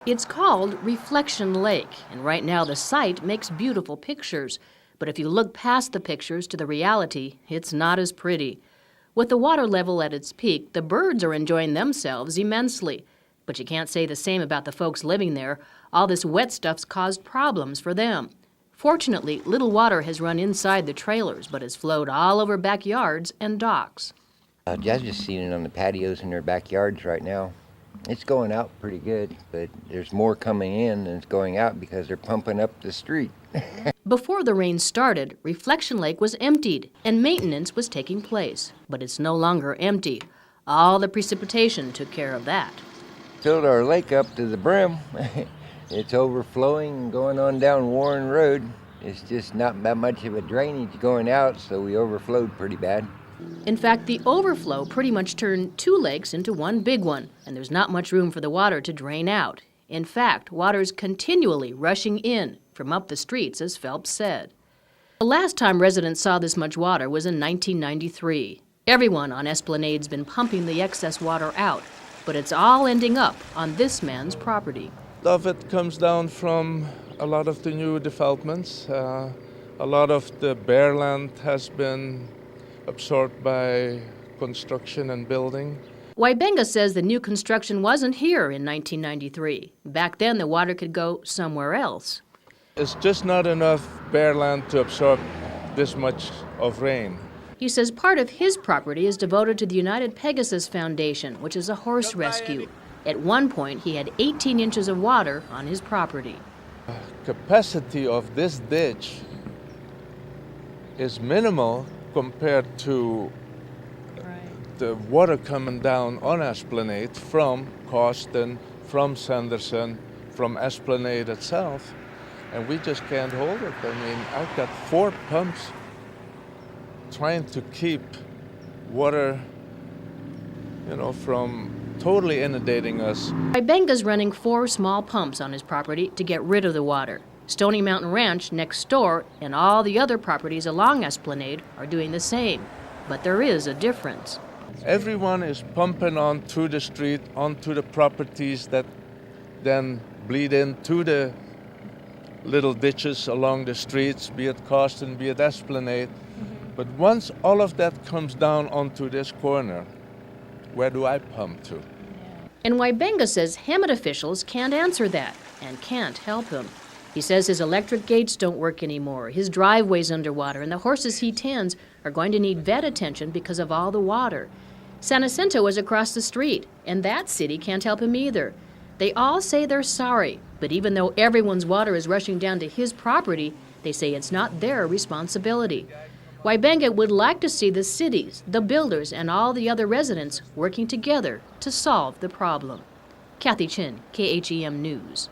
It's called Reflection Lake, and right now the site makes beautiful pictures. But if you look past the pictures to the reality, it's not as pretty. With the water level at its peak, the birds are enjoying themselves immensely. But you can't say the same about the folks living there. All this wet stuff's caused problems for them. Fortunately, little water has run inside the trailers, but has flowed all over backyards and docks. I've just seen it on the patios in their backyards right now. It's going out pretty good, but there's more coming in than it's going out because they're pumping up the street. Before the rain started, Reflection Lake was emptied and maintenance was taking place. But it's no longer empty. All the precipitation took care of that. Filled our lake up to the brim. It's overflowing and going on down Warren Road. It's just not that much of a drainage going out, so we overflowed pretty bad. In fact, the overflow pretty much turned two lakes into one big one, and there's not much room for the water to drain out. In fact, water's continually rushing in from up the streets, as Phelps said. The last time residents saw this much water was in 1993. Everyone on Esplanade's been pumping the excess water out, but it's all ending up on this man's property. A lot of it comes down from a lot of the new developments. A lot of the bare land has been absorbed by construction and building. Waibenga says the new construction wasn't here in 1993. Back then, the water could go somewhere else. It's just not enough bare land to absorb this much of rain. He says part of his property is devoted to the United Pegasus Foundation, which is a horse rescue. At one point, he had 18 inches of water on his property. Capacity of this ditch is minimal compared to the water coming down on Esplanade from Coston, from Sanderson, from Esplanade itself, and we just can't hold it. I mean, I've got 4 pumps trying to keep water, from totally inundating us. Waibenga's running 4 small pumps on his property to get rid of the water. Stony Mountain Ranch next door and all the other properties along Esplanade are doing the same. But there is a difference. Everyone is pumping on through the street, onto the properties that then bleed into the little ditches along the streets, be it Coston, be it Esplanade. But once all of that comes down onto this corner, where do I pump to? And Waibenga says Hemet officials can't answer that and can't help him. He says his electric gates don't work anymore, his driveway's underwater, and the horses he tends are going to need vet attention because of all the water. San Jacinto is across the street, and that city can't help him either. They all say they're sorry, but even though everyone's water is rushing down to his property, they say it's not their responsibility. Waibenga would like to see the cities, the builders, and all the other residents working together to solve the problem. Kathy Chin, KHEM News.